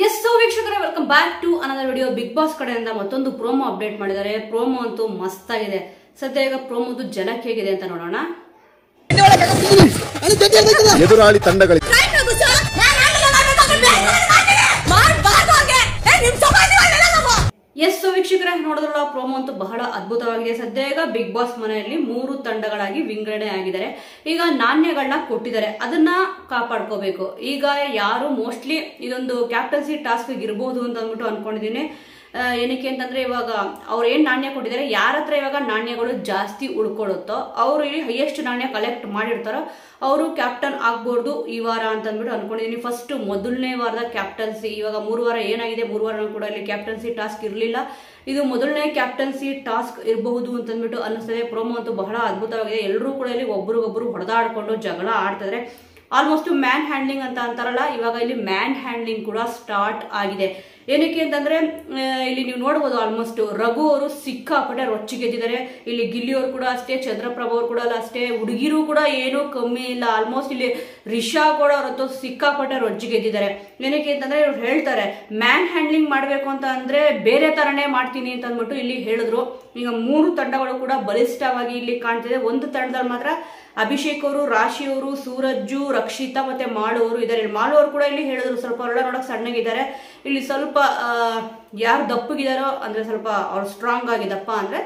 S so ವೀಕ್ಷಕರೇ, welcome back to another video. Bigg Boss ಕಡೆಯಿಂದ ಮತ್ತೊಂದು ಪ್ರೋಮೋ ಅಪ್ಡೇಟ್ ಮಾಡಿದ್ದಾರೆ. ಪ್ರೋಮೋ ಅಂತೂ ಮಸ್ತ್ ಆಗಿದೆ. ಸದ್ಯ ಈಗ ಪ್ರೋಮೋದು ಜನಕ್ಕೆ ಹೇಗಿದೆ ಅಂತ ನೋಡೋಣ. ಎದುರಾಳಿ ತಂಡಗಳಿಗೆ ಎಸ್ ಸೋ ವೀಕ್ಷಕರೇ, ನೋಡಿದ್ರಲ್ಲ ಪ್ರೋಮೋ ಅಂತೂ ಬಹಳ ಅದ್ಭುತವಾಗಿದೆ. ಸದ್ಯ ಈಗ ಬಿಗ್ ಬಾಸ್ ಮನೆಯಲ್ಲಿ 3 ತಂಡಗಳಾಗಿ ವಿಂಗಡಣೆ ಆಗಿದ್ದಾರೆ. ಈಗ ನಾಣ್ಯಗಳನ್ನ ಕೊಟ್ಟಿದ್ದಾರೆ, ಅದನ್ನ ಕಾಪಾಡ್ಕೋಬೇಕು. ಈಗ ಯಾರು ಮೋಸ್ಟ್ಲಿ ಇದೊಂದು ಕ್ಯಾಪ್ಟನ್ಸಿ ಟಾಸ್ಕ್ ಇರಬಹುದು ಅಂತ ಅಂದ್ಬಿಟ್ಟು ಅನ್ಕೊಂಡಿದೀನಿ. ಏನಕ್ಕೆ ಅಂತಂದ್ರೆ ಇವಾಗ ಅವ್ರು ಏನ್ ನಾಣ್ಯ ಕೊಟ್ಟಿದ್ದಾರೆ, ಯಾರ ಹತ್ರ ಇವಾಗ ನಾಣ್ಯಗಳು ಜಾಸ್ತಿ ಉಳ್ಕೊಳುತ್ತೋ ಅವರು ಹೈಯೆಸ್ಟ್ ನಾಣ್ಯ ಕಲೆಕ್ಟ್ ಮಾಡಿರ್ತಾರೋ ಅವರು ಕ್ಯಾಪ್ಟನ್ ಆಗ್ಬೋದು ಈ ವಾರ ಅಂತ ಅಂದ್ಬಿಟ್ಟು ಅನ್ಕೊಂಡಿದೀನಿ. ಫಸ್ಟ್ ಮೊದಲನೇ ವಾರದ ಕ್ಯಾಪ್ಟನ್ಸಿ, ಇವಾಗ 3 ವಾರ ಏನಾಗಿದೆ, 3 ವಾರ ಕೂಡ ಇಲ್ಲಿ ಕ್ಯಾಪ್ಟನ್ಸಿ ಟಾಸ್ಕ್ ಇರಲಿಲ್ಲ. ಇದು ಮೊದಲನೇ ಕ್ಯಾಪ್ಟನ್ಸಿ ಟಾಸ್ಕ್ ಇರಬಹುದು ಅಂತ ಅಂದ್ಬಿಟ್ಟು ಅನಿಸ್ತದೆ. ಪ್ರೋಮೋ ಅಂತೂ ಬಹಳ ಅದ್ಭುತವಾಗಿದೆ. ಎಲ್ಲರೂ ಕೂಡ ಇಲ್ಲಿ ಒಬ್ರಿಗೊಬ್ರು ಹೊಡೆದಾಡ್ಕೊಂಡು ಜಗಳ ಆಡ್ತಿದ್ರೆ. ಆಲ್ಮೋಸ್ಟ್ ಮ್ಯಾನ್ ಹ್ಯಾಂಡ್ಲಿಂಗ್ ಅಂತ ಅಂತಾರಲ್ಲ, ಇವಾಗ ಇಲ್ಲಿ ಮ್ಯಾನ್ ಹ್ಯಾಂಡ್ಲಿಂಗ್ ಕೂಡ ಸ್ಟಾರ್ಟ್ ಆಗಿದೆ. ಏನಕ್ಕೆ ಅಂತಂದ್ರೆ ಇಲ್ಲಿ ನೀವು ನೋಡಬಹುದು, ಆಲ್ಮೋಸ್ಟ್ ರಘು ಅವರು ಸಿಕ್ಕಾಪಟ್ಟೆ ರೊಚ್ಚಿಗೆದ್ದಿದ್ದಾರೆ. ಇಲ್ಲಿ ಗಿಲ್ಲಿ ಅವರು ಕೂಡ ಅಷ್ಟೇ, ಚಂದ್ರಪ್ರಭಾ ಅವರು ಕೂಡ ಅಷ್ಟೇ, ಹುಡುಗಿರು ಕೂಡ ಏನೂ ಕಮ್ಮಿ ಇಲ್ಲ. ಆಲ್ಮೋಸ್ಟ್ ಇಲ್ಲಿ ರಿಷಾ ಕೂಡ ಅವರತ್ತು ಸಿಕ್ಕಾಪಟ್ಟೆ ರೊಚ್ಚಿಗೆದ್ದಿದ್ದಾರೆ. ಏನಕ್ಕೆ ಅಂತಂದ್ರೆ ಇವ್ರು ಹೇಳ್ತಾರೆ, ಮ್ಯಾನ್ ಹ್ಯಾಂಡ್ಲಿಂಗ್ ಮಾಡ್ಬೇಕು ಅಂತ ಅಂದ್ರೆ ಬೇರೆ ತರನೇ ಮಾಡ್ತೀನಿ ಅಂತ ಅಂದ್ಬಿಟ್ಟು ಇಲ್ಲಿ ಹೇಳಿದ್ರು. ಈಗ 3 ತಂಡಗಳು ಕೂಡ ಬಲಿಷ್ಠವಾಗಿ ಇಲ್ಲಿ ಕಾಣ್ತಿದೆ. ಒಂದು ತಂಡದಲ್ಲಿ ಮಾತ್ರ ಅಭಿಷೇಕ್ ಅವರು, ರಾಶಿ ಅವರು, ಸೂರಜ್ಜು, ರಕ್ಷಿತಾ ಮತ್ತೆ ಮಾಳು ಅವರು ಇದ್ದಾರೆ. ಮಾಳು ಅವರು ಕೂಡ ಇಲ್ಲಿ ಹೇಳಿದ್ರು, ಸ್ವಲ್ಪ ಹೊರಡ ನೋಡಕ್ ಸಣ್ಣಗಿದ್ದಾರೆ. ಇಲ್ಲಿ ಸ್ವಲ್ಪ ಯಾರು ದಪ್ಪಗಿದಾರೋ ಅಂದ್ರೆ ಸ್ವಲ್ಪ ಅವ್ರು ಸ್ಟ್ರಾಂಗ್ ಆಗಿದಪ್ಪ ಅಂದ್ರೆ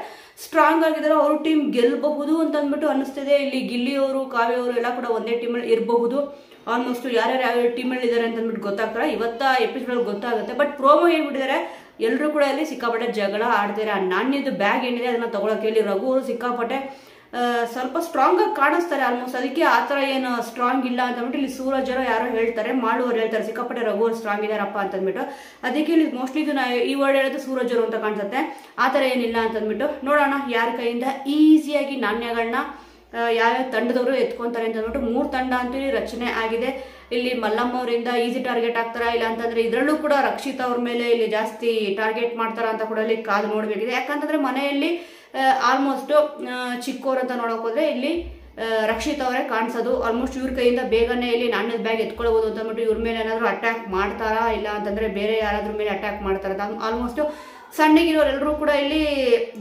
ಸ್ಟ್ರಾಂಗ್ ಆಗಿದಾರೋ ಅವ್ರ ಟೀಮ್ ಗೆಲ್ಲಬಹುದು ಅಂತ ಅಂದ್ಬಿಟ್ಟು ಅನಿಸ್ತಿದೆ. ಇಲ್ಲಿ ಗಿಲ್ಲಿ ಅವರು, ಕಾವ್ಯ ಅವರು ಎಲ್ಲ ಕೂಡ ಒಂದೇ ಟೀಮಲ್ಲಿ ಇರಬಹುದು. ಆಲ್ಮೋಸ್ಟ್ ಯಾರ್ಯಾರು ಯಾವ ಟೀಮಲ್ಲಿ ಇದ್ದಾರೆ ಅಂತ ಅಂದ್ಬಿಟ್ಟು ಗೊತ್ತಾಗ್ತಾರೆ, ಇವತ್ತ ಎಪಿಸೋಡ್ ಗೊತ್ತಾಗುತ್ತೆ. ಬಟ್ ಪ್ರೋಮೋ ಹೇಳ್ಬಿಟ್ಟಿದ್ದಾರೆ, ಎಲ್ಲರೂ ಕೂಡ ಇಲ್ಲಿ ಸಿಕ್ಕಾಪಟ್ಟೆ ಜಗಳ ಆಡ್ತಾರೆ. ಆ ನಾಣ್ಯದ ಬ್ಯಾಗ್ ಏನಿದೆ ಅದನ್ನ ತಗೊಳಕ್ಕೆ ಇಲ್ಲಿ ರಘು ಅವರು ಸಿಕ್ಕಾಪಟ್ಟೆ ಸ್ವಲ್ಪ ಸ್ಟ್ರಾಂಗ್ ಆಗಿ ಕಾಣಿಸ್ತಾರೆ. ಆಲ್ಮೋಸ್ಟ್ ಅದಕ್ಕೆ ಆತರ ಏನು ಸ್ಟ್ರಾಂಗ್ ಇಲ್ಲ ಅಂತ ಅಂದ್ಬಿಟ್ಟು ಇಲ್ಲಿ ಸೂರಜ್ ಯಾರೋ ಹೇಳ್ತಾರೆ, ಮಾಡುವರು ಹೇಳ್ತಾರೆ ಸಿಕ್ಕಾಪಟ್ಟೆ ರಘು ಅವರು ಸ್ಟ್ರಾಂಗ್ ಇದಾರಪ್ಪ ಅಂತ ಅಂದ್ಬಿಟ್ಟು. ಅದಕ್ಕೆ ಇಲ್ಲಿ ಮೋಸ್ಟ್ಲಿ ಇದು ಈ ವರ್ಡ್ ಹೇಳೋದು ಸೂರಜ್ ಅವರು ಅಂತ ಕಾಣಿಸುತ್ತೆ. ಆತರ ಏನಿಲ್ಲ ಅಂತ ಅಂದ್ಬಿಟ್ಟು ನೋಡೋಣ ಯಾರ ಕೈಯಿಂದ ಈಸಿಯಾಗಿ ನಾಣ್ಯಗಳನ್ನ ಯಾವ್ಯಾವ ತಂಡದವರು ಎತ್ಕೊಂತಾರೆ ಅಂತ ಅಂದ್ಬಿಟ್ಟು. 3 ತಂಡ ಅಂತೂ ಇಲ್ಲಿ ರಚನೆ ಆಗಿದೆ. ಇಲ್ಲಿ ಮಲ್ಲಮ್ಮ ಅವರಿಂದ ಈಸಿ ಟಾರ್ಗೆಟ್ ಆಗ್ತಾರ, ಇಲ್ಲ ಅಂತಂದ್ರೆ ಇದರಲ್ಲೂ ಕೂಡ ರಕ್ಷಿತಾ ಅವ್ರ ಮೇಲೆ ಇಲ್ಲಿ ಜಾಸ್ತಿ ಟಾರ್ಗೆಟ್ ಮಾಡ್ತಾರ ಅಂತ ಕೂಡ ಇಲ್ಲಿ ಕಾದು ನೋಡ್ಬೇಕಿದೆ. ಯಾಕಂತಂದ್ರೆ ಮನೆಯಲ್ಲಿ ಆಲ್ಮೋಸ್ಟ್ ಚಿಕ್ಕೋರ್ ಅಂತ ನೋಡಕ್ ಹೋದ್ರೆ ಇಲ್ಲಿ ರಕ್ಷಿತಾ ಅವರೇ ಕಾಣಿಸೋದು. ಆಲ್ಮೋಸ್ಟ್ ಇವ್ರ ಕೈಯಿಂದ ಬೇಗನೆ ಇಲ್ಲಿ ನಾಣ್ಯದ ಬ್ಯಾಗ್ ಎತ್ಕೊಳ್ಬಹುದು ಅಂತ ಅಂದ್ಬಿಟ್ಟು ಇವ್ರ ಮೇಲೆ ಏನಾದ್ರು ಅಟ್ಯಾಕ್ ಮಾಡ್ತಾರಾ, ಇಲ್ಲ ಅಂತಂದ್ರೆ ಬೇರೆ ಯಾರಾದ್ರೂ ಮೇಲೆ ಅಟ್ಯಾಕ್ ಮಾಡ್ತಾರ. ಆಲ್ಮೋಸ್ಟ್ ಸಣ್ಣಗಿರೋರೆಲ್ಲರೂ ಕೂಡ ಇಲ್ಲಿ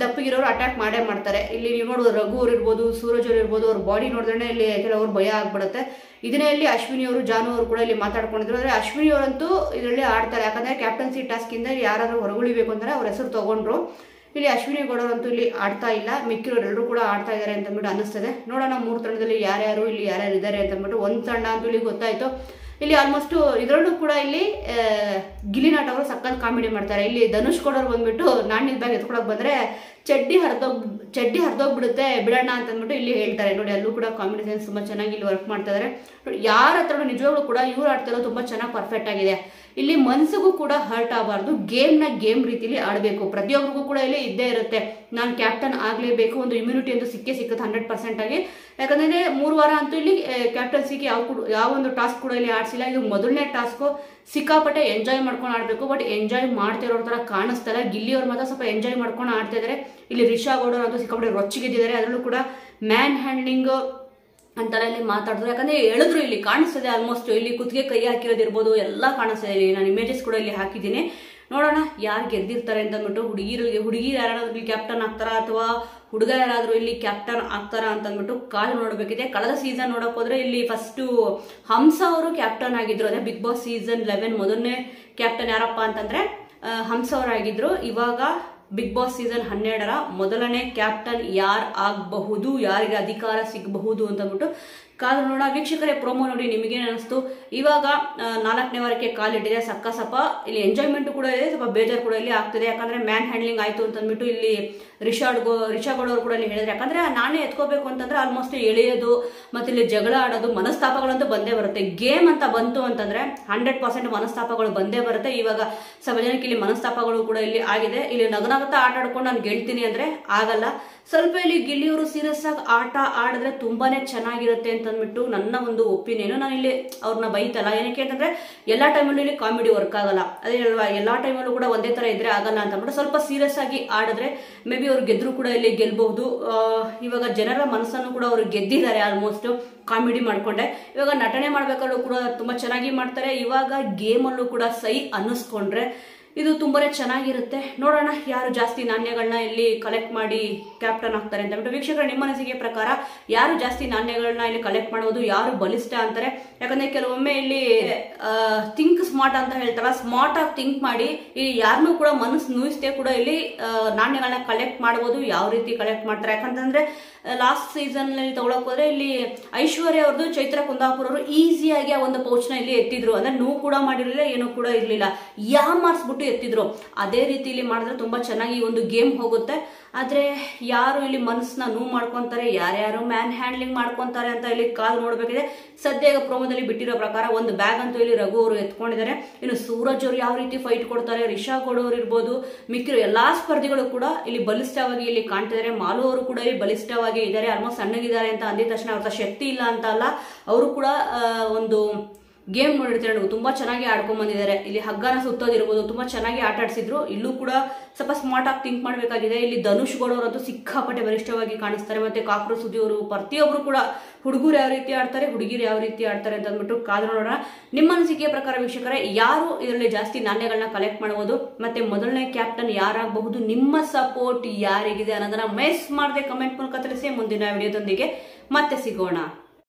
ದಪ್ಪಗಿರೋರು ಅಟ್ಯಾಕ್ ಮಾಡೇ ಮಾಡ್ತಾರೆ. ಇಲ್ಲಿ ನೀವು ನೋಡೋದು ರಘು ಅವ್ರು ಇರ್ಬೋದು, ಸೂರಜ್ ಅವ್ರು ಇರ್ಬೋದು, ಅವ್ರ ಬಾಡಿ ನೋಡಿದ್ರೆ ಇಲ್ಲಿ ಕೆಲವರು ಭಯ ಆಗ್ಬಿಡುತ್ತೆ. ಇದನ್ನೇ ಇಲ್ಲಿ ಅಶ್ವಿನಿ ಅವರು, ಜಾನು ಅವರು ಕೂಡ ಇಲ್ಲಿ ಮಾತಾಡ್ಕೊಂಡಿದ್ರು. ಆದರೆ ಅಶ್ವಿನಿ ಅವರಂತೂ ಇದರಲ್ಲಿ ಆಡ್ತಾರೆ. ಯಾಕಂದ್ರೆ ಕ್ಯಾಪ್ಟನ್ಸಿ ಟಾಸ್ಕ್ ಇಂದ ಯಾರಾದ್ರೂ ಹೊರಗುಳಿಬೇಕು ಅಂದ್ರೆ ಅವ್ರ ಹೆಸರು ತಗೊಂಡ್ರು. ಇಲ್ಲಿ ಅಶ್ವಿನಿ ಗೌಡರಂತೂ ಇಲ್ಲಿ ಆಡ್ತಾ ಇಲ್ಲ, ಮಿಕ್ಕಿರೋರೆಲ್ಲರೂ ಕೂಡ ಆಡ್ತಾ ಇದ್ದಾರೆ ಅಂತ ಅಂದ್ಬಿಟ್ಟು ಅನಿಸ್ತದೆ. ನೋಡೋಣ 3 ತಂಡದಲ್ಲಿ ಯಾರ್ಯಾರು ಇಲ್ಲಿ ಯಾರ್ಯಾರು ಇದ್ದಾರೆ ಅಂತ ಅಂದ್ಬಿಟ್ಟು. ಒಂದು ತಂಡ ಅಂತೂ ಇಲ್ಲಿ ಗೊತ್ತಾಯ್ತು. ಇಲ್ಲಿ ಆಲ್ಮೋಸ್ಟ್ ಇದರಲ್ಲೂ ಕೂಡ ಇಲ್ಲಿ ಗಿಲ್ಲಿ ನಟ ಅವರು ಸಕ್ಕತ್ ಕಾಮಿಡಿ ಮಾಡ್ತಾರೆ. ಇಲ್ಲಿ ಧನುಷ್ ಕೊಡೋರು ಬಂದ್ಬಿಟ್ಟು ನಾಣ್ಯದ ಬ್ಯಾಗ್ ಎತ್ಕೊಳಕ್ ಬಂದ್ರೆ ಚಡ್ಡಿ ಹರಿದೋಗ್ಬಿಡುತ್ತೆ ಬಿಡೋಣ ಅಂತ ಅಂದ್ಬಿಟ್ಟು ಇಲ್ಲಿ ಹೇಳ್ತಾರೆ. ನೋಡಿ, ಅಲ್ಲೂ ಕೂಡ ಕಾಮಿಡಿ ಸೆನ್ಸ್ ತುಂಬಾ ಚೆನ್ನಾಗಿ ಇಲ್ಲಿ ವರ್ಕ್ ಮಾಡ್ತಾ ಇದಾರೆ. ಯಾರ ಹತ್ರ ನಿಜವಾಗ್ಲೂ ಕೂಡ ಇವ್ರು ಆಡ್ತಿರೋ ತುಂಬಾ ಚೆನ್ನಾಗಿ ಪರ್ಫೆಕ್ಟ್ ಆಗಿದೆ. ಇಲ್ಲಿ ಮನ್ಸಿಗೂ ಕೂಡ ಹರ್ಟ್ ಆಗಬಾರ್ದು, ಗೇಮ್ ರೀತಿಲಿ ಆಡಬೇಕು. ಪ್ರತಿಯೊಬ್ಬರಿಗೂ ಕೂಡ ಇಲ್ಲಿ ಇದ್ದೇ ಇರುತ್ತೆ, ನಾನು ಕ್ಯಾಪ್ಟನ್ ಆಗ್ಲೇಬೇಕು, ಒಂದು ಇಮ್ಯುನಿಟಿ ಅಂತೂ ಸಿಕ್ಕುತ್ತೆ 100% ಆಗಿ. ಯಾಕಂದ್ರೆ 3 ವಾರ ಅಂತೂ ಇಲ್ಲಿ ಕ್ಯಾಪ್ಟನ್ಸಿಗೆ ಯಾವ ಒಂದು ಟಾಸ್ಕ್ ಕೂಡ ಇಲ್ಲಿ ಆಡ್ಸಿಲ್ಲ. ಇದು ಮೊದಲನೇ ಟಾಸ್ಕ್. ಸಿಕ್ಕಾಪಟ್ಟೆ ಎಂಜಾಯ್ ಮಾಡ್ಕೊಂಡು ಆಡ್ಬೇಕು, ಬಟ್ ಎಂಜಾಯ್ ಮಾಡ್ತಿರೋ ತರ ಕಾಣಿಸ್ತಾರೆ. ಗಿಲ್ಲಿ ಅವ್ರು ಮಾತ್ರ ಸ್ವಲ್ಪ ಎಂಜಾಯ್ ಮಾಡ್ಕೊಂಡು ಆಡ್ತಾ ಇದಾರೆ. ಇಲ್ಲಿ ರಿಷಾ ಗೌಡರು ಅಂತೂ ಸಿಕ್ಕಾಪಟ್ಟೆ ರೊಚ್ಚಿಗೆದ್ದಿದ್ದಾರೆ. ಅದರಲ್ಲೂ ಕೂಡ ಮ್ಯಾನ್ ಹ್ಯಾಂಡ್ಲಿಂಗ್ ಅಂತಾರ ಇಲ್ಲಿ ಮಾತಾಡಿದ್ರು. ಯಾಕಂದ್ರೆ ಹೇಳಿದ್ರು, ಇಲ್ಲಿ ಕಾಣಿಸ್ತದೆ ಆಲ್ಮೋಸ್ಟ್ ಇಲ್ಲಿ ಕುತ್ತಿಗೆ ಕೈ ಹಾಕಿರೋದಿರ್ಬೋದು, ಎಲ್ಲ ಕಾಣಿಸ್ತದೆ. ಇಲ್ಲಿ ನಾನು ಇಮೇಜಸ್ ಕೂಡ ಇಲ್ಲಿ ಹಾಕಿದ್ದೀನಿ. ನೋಡೋಣ ಯಾರು ಗೆದ್ದಿರ್ತಾರೆ ಅಂತ ಅಂದ್ಬಿಟ್ಟು. ಹುಡುಗಿ ಯಾರಾದ್ರೂ ಇಲ್ಲಿ ಕ್ಯಾಪ್ಟನ್ ಆಗ್ತಾರಾ ಅಥವಾ ಹುಡುಗ ಯಾರಾದ್ರೂ ಇಲ್ಲಿ ಕ್ಯಾಪ್ಟನ್ ಆಗ್ತಾರಾ ಅಂತ ಅಂದ್ಬಿಟ್ಟು ಕಾದು ನೋಡ್ಬೇಕಿದೆ. ಕಳೆದ ಸೀಸನ್ ನೋಡಕ್ ಹೋದ್ರೆ ಇಲ್ಲಿ ಫಸ್ಟ್ ಹಂಸ ಅವರು ಕ್ಯಾಪ್ಟನ್ ಆಗಿದ್ರು. ಅದೇ ಬಿಗ್ ಬಾಸ್ ಸೀಸನ್ 11 ಮೊದಲನೇ ಕ್ಯಾಪ್ಟನ್ ಯಾರಪ್ಪ ಅಂತಂದ್ರೆ ಹಂಸ ಅವರಾಗಿದ್ರು. ಇವಾಗ ಬಿಗ್ ಬಾಸ್ ಸೀಸನ್ 12ರ ಮೊದಲನೇ ಕ್ಯಾಪ್ಟನ್ ಯಾರು ಆಗಬಹುದು, ಯಾರಿಗೆ ಅಧಿಕಾರ ಸಿಗಬಹುದು ಅಂತ ಅಂದ್ಬಿಟ್ಟು ಕಾದು ನೋಡೋಣ. ವೀಕ್ಷಕರೇ, ಪ್ರೋಮೋ ನೋಡಿ ನಿಮಗೇನು ಅನಿಸ್ತು? ಇವಾಗ 4ನೇ ವಾರಕ್ಕೆ ಕಾಲಿಟ್ಟಿದೆ. ಸಪ್ಪ ಇಲ್ಲಿ ಎಂಜಾಯ್ಮೆಂಟ್ ಕೂಡ ಇದೆ, ಸ್ವಲ್ಪ ಬೇಜಾರು ಕೂಡ ಇಲ್ಲಿ ಆಗ್ತಿದೆ. ಯಾಕಂದ್ರೆ ಮ್ಯಾನ್ ಹ್ಯಾಂಡ್ಲಿಂಗ್ ಆಯ್ತು ಅಂತ ಅಂದ್ಬಿಟ್ಟು ಇಲ್ಲಿ ರಿಷಾ ಗೌಡ ಅವರು ಕೂಡ ಇಲ್ಲಿ ಹೇಳಿದ್ರೆ. ಯಾಕಂದ್ರೆ ನಾನೇ ಎತ್ಕೋಬೇಕು ಅಂತಂದ್ರೆ ಆಲ್ಮೋಸ್ಟ್ ಎಳೆಯೋದು ಮತ್ತೆ ಇಲ್ಲಿ ಜಗಳ ಆಡೋದು, ಮನಸ್ತಾಪಗಳಂತೂ ಬಂದೇ ಬರುತ್ತೆ. ಗೇಮ್ ಅಂತ ಬಂತು ಅಂತಂದ್ರೆ 100% ಮನಸ್ತಾಪಗಳು ಬಂದೇ ಬರುತ್ತೆ. ಇವಾಗ ಸ್ವಲ್ಪ ಜನಕ್ಕೆ ಇಲ್ಲಿ ಮನಸ್ತಾಪಗಳು ಕೂಡ ಇಲ್ಲಿ ಆಗಿದೆ. ಇಲ್ಲಿ ನಗನಗುತ್ತಾ ಆಟ ಆಡ್ಕೊಂಡು ನಾನು ಗೆಲ್ತೀನಿ ಅಂದ್ರೆ ಆಗಲ್ಲ. ಸ್ವಲ್ಪ ಇಲ್ಲಿ ಗಿಲ್ಲಿಯವರು ಸೀರಿಯಸ್ ಆಗಿ ಆಟ ಆಡಿದ್ರೆ ತುಂಬಾನೇ ಚೆನ್ನಾಗಿರುತ್ತೆ ಅಂತ ಅಂದ್ಬಿಟ್ಟು ನನ್ನ ಒಂದು ಒಪಿನಿಯನ್. ನಾನು ಇಲ್ಲಿ ಅವ್ರನ್ನ ಬೈತಲ್ಲ, ಏನಕ್ಕೆ ಅಂತಂದ್ರೆ ಎಲ್ಲಾ ಟೈಮಲ್ಲೂ ಇಲ್ಲಿ ಕಾಮಿಡಿ ವರ್ಕ್ ಆಗಲ್ಲ. ಅದೇ ಅಲ್ವಾ, ಎಲ್ಲಾ ಟೈಮಲ್ಲೂ ಕೂಡ ಒಂದೇ ತರ ಇದ್ರೆ ಆಗಲ್ಲ ಅಂತ ಅಂದ್ಬಿಟ್ಟು ಸ್ವಲ್ಪ ಸೀರಿಯಸ್ ಆಗಿ ಆಡಿದ್ರೆ ಮೇ ಬಿ ಅವರು ಗೆದ್ರು ಕೂಡ ಇಲ್ಲಿ ಗೆಲ್ಬಹುದು. ಇವಾಗ ಜನರ ಮನಸ್ಸನ್ನು ಕೂಡ ಅವರು ಗೆದ್ದಿದ್ದಾರೆ ಆಲ್ಮೋಸ್ಟ್ ಕಾಮಿಡಿ ಮಾಡ್ಕೊಂಡೆ. ಇವಾಗ ನಟನೆ ಮಾಡ್ಬೇಕಾದ್ರೂ ಕೂಡ ತುಂಬಾ ಚೆನ್ನಾಗಿ ಮಾಡ್ತಾರೆ. ಇವಾಗ ಗೇಮ್ ಅಲ್ಲೂ ಕೂಡ ಸೈ ಅನ್ನಿಸ್ಕೊಂಡ್ರೆ ಇದು ತುಂಬಾನೇ ಚೆನ್ನಾಗಿರುತ್ತೆ. ನೋಡೋಣ ಯಾರು ಜಾಸ್ತಿ ನಾಣ್ಯಗಳನ್ನ ಇಲ್ಲಿ ಕಲೆಕ್ಟ್ ಮಾಡಿ ಕ್ಯಾಪ್ಟನ್ ಆಗ್ತಾರೆ ಅಂತ ಬಿಟ್ಟು. ವೀಕ್ಷಕರ, ನಿಮ್ಮ ಅನಿಸಿಕೆ ಪ್ರಕಾರ ಯಾರು ಜಾಸ್ತಿ ನಾಣ್ಯಗಳನ್ನ ಇಲ್ಲಿ ಕಲೆಕ್ಟ್ ಮಾಡೋದು, ಯಾರು ಬಲಿಷ್ಠ ಅಂತಾರೆ? ಯಾಕಂದ್ರೆ ಕೆಲವೊಮ್ಮೆ ಇಲ್ಲಿ ಥಿಂಕ್ ಸ್ಮಾರ್ಟ್ ಅಂತ ಹೇಳ್ತಾರ, ಸ್ಮಾರ್ಟ್ ಆಗಿ ಥಿಂಕ್ ಮಾಡಿ ಇಲ್ಲಿ ಯಾರನ್ನೂ ಕೂಡ ಮನಸ್ಸು ನೋಯಿಸದೆ ಕೂಡ ಇಲ್ಲಿ ನಾಣ್ಯಗಳನ್ನ ಕಲೆಕ್ಟ್ ಮಾಡಬಹುದು. ಯಾವ ರೀತಿ ಕಲೆಕ್ಟ್ ಮಾಡ್ತಾರೆ ಯಾಕಂತಂದ್ರೆ ಲಾಸ್ಟ್ ಸೀಸನ್ ನಲ್ಲಿ ತಗೊಳಕ್ ಹೋದ್ರೆ ಇಲ್ಲಿ ಐಶ್ವರ್ಯ ಅವ್ರದ್ದು ಚೈತ್ರ ಕುಂದಾಪುರ ಅವರು ಈಸಿಯಾಗಿ ಆ ಒಂದು ಪೌಚ್ನ ಇಲ್ಲಿ ಎತ್ತಿದ್ರು. ಅಂದ್ರೆ ನೋವು ಕೂಡ ಮಾಡಿರ್ಲಿಲ್ಲ, ಏನೂ ಕೂಡ ಇರ್ಲಿಲ್ಲ, ಮಾರ್ಸ್ಬಿಟ್ಟು ಎತ್ತಿದ್ರು. ಅದೇ ರೀತಿ ಇಲ್ಲಿ ಮಾಡಿದ್ರೆ ತುಂಬಾ ಚೆನ್ನಾಗಿ ಒಂದು ಗೇಮ್ ಹೋಗುತ್ತೆ. ಆದ್ರೆ ಯಾರು ಇಲ್ಲಿ ಮನಸ್ಸನ್ನ ನೋವು ಮಾಡ್ಕೊಂತಾರೆ, ಯಾರ್ಯಾರು ಮ್ಯಾನ್ ಹ್ಯಾಂಡ್ಲಿಂಗ್ ಮಾಡ್ಕೊಂತಾರೆ ಅಂತ ಇಲ್ಲಿ ಕಾಲ್ ನೋಡ್ಬೇಕಿದೆ. ಸದ್ಯ ಈಗ ಪ್ರೋಮೋದಲ್ಲಿ ಬಿಟ್ಟಿರೋ ಪ್ರಕಾರ ಒಂದು ಬ್ಯಾಗ್ ಅಂತೂ ಇಲ್ಲಿ ರಘು ಅವರು ಎತ್ಕೊಂಡಿದ್ದಾರೆ. ಇನ್ನು ಸೂರಜ್ ಅವರು ಯಾವ ರೀತಿ ಫೈಟ್ ಕೊಡ್ತಾರೆ, ರಿಷಾ ಗೌಡ್ ಅವರು ಇರ್ಬೋದು, ಮಿಕ್ಕಿರೋ ಎಲ್ಲಾ ಸ್ಪರ್ಧಿಗಳು ಕೂಡ ಇಲ್ಲಿ ಬಲಿಷ್ಠವಾಗಿ ಇಲ್ಲಿ ಕಾಣ್ತಿದ್ದಾರೆ. ಮಾಲು ಅವರು ಕೂಡ ಇಲ್ಲಿ ಬಲಿಷ್ಠವಾಗಿ ಇದ್ದಾರೆ. ಆಲ್ಮೋಸ್ಟ್ ಸಣ್ಣಗಿದ್ದಾರೆ ಅಂತ ಅಂದಿದ ತಕ್ಷಣ ಅವ್ರ ಶಕ್ತಿ ಇಲ್ಲ ಅಂತ ಅಲ್ಲ, ಅವರು ಕೂಡ ಒಂದು ಗೇಮ್ ನೋಡಿರ್ತಾರೆ, ತುಂಬಾ ಚೆನ್ನಾಗಿ ಆಡ್ಕೊಂಡ್ ಬಂದಿದ್ದಾರೆ. ಇಲ್ಲಿ ಹಗ್ಗನ ಸುತ್ತೋದಿರ್ಬೋದು, ತುಂಬಾ ಚೆನ್ನಾಗಿ ಆಟ ಆಡಿಸಿದ್ರು. ಇಲ್ಲೂ ಕೂಡ ಸ್ವಲ್ಪ ಸ್ಮಾರ್ಟ್ ಆಗಿ ಥಿಂಕ್ ಮಾಡ್ಬೇಕಾಗಿದೆ. ಇಲ್ಲಿ ಧನುಷ್ ಗೌಡ ಅವರಂತೂ ಸಿಕ್ಕಾಪಟ್ಟೆ ಬಲಿಷ್ಠವಾಗಿ ಕಾಣಿಸ್ತಾರೆ. ಮತ್ತೆ ಕಾಕ್ರೋ ಸುದ್ದಿ ಅವರು, ಪ್ರತಿಯೊಬ್ರು ಕೂಡ ಹುಡುಗರು ಯಾವ ರೀತಿ ಆಡ್ತಾರೆ, ಹುಡುಗಿರು ಯಾವ ರೀತಿ ಆಡ್ತಾರೆ ಅಂತ ಅಂದ್ಬಿಟ್ಟು ಕಾದು ನೋಡೋಣ. ನಿಮ್ಮ ಅನಿಸಿಕೆಯ ಪ್ರಕಾರ ವೀಕ್ಷಕರೇ, ಯಾರು ಇದರಲ್ಲಿ ಜಾಸ್ತಿ ನಾಣ್ಯಗಳನ್ನ ಕಲೆಕ್ಟ್ ಮಾಡಬಹುದು, ಮತ್ತೆ ಮೊದಲನೇ ಕ್ಯಾಪ್ಟನ್ ಯಾರಾಗಬಹುದು, ನಿಮ್ಮ ಸಪೋರ್ಟ್ ಯಾರಿಗಿದೆ ಅನ್ನೋದನ್ನ ಮಿಸ್ ಮಾಡದೆ ಕಮೆಂಟ್ ಮೂಲಕ ತಿಳಿಸಿ. ಮುಂದಿನ ವಿಡಿಯೋದೊಂದಿಗೆ ಮತ್ತೆ ಸಿಗೋಣ.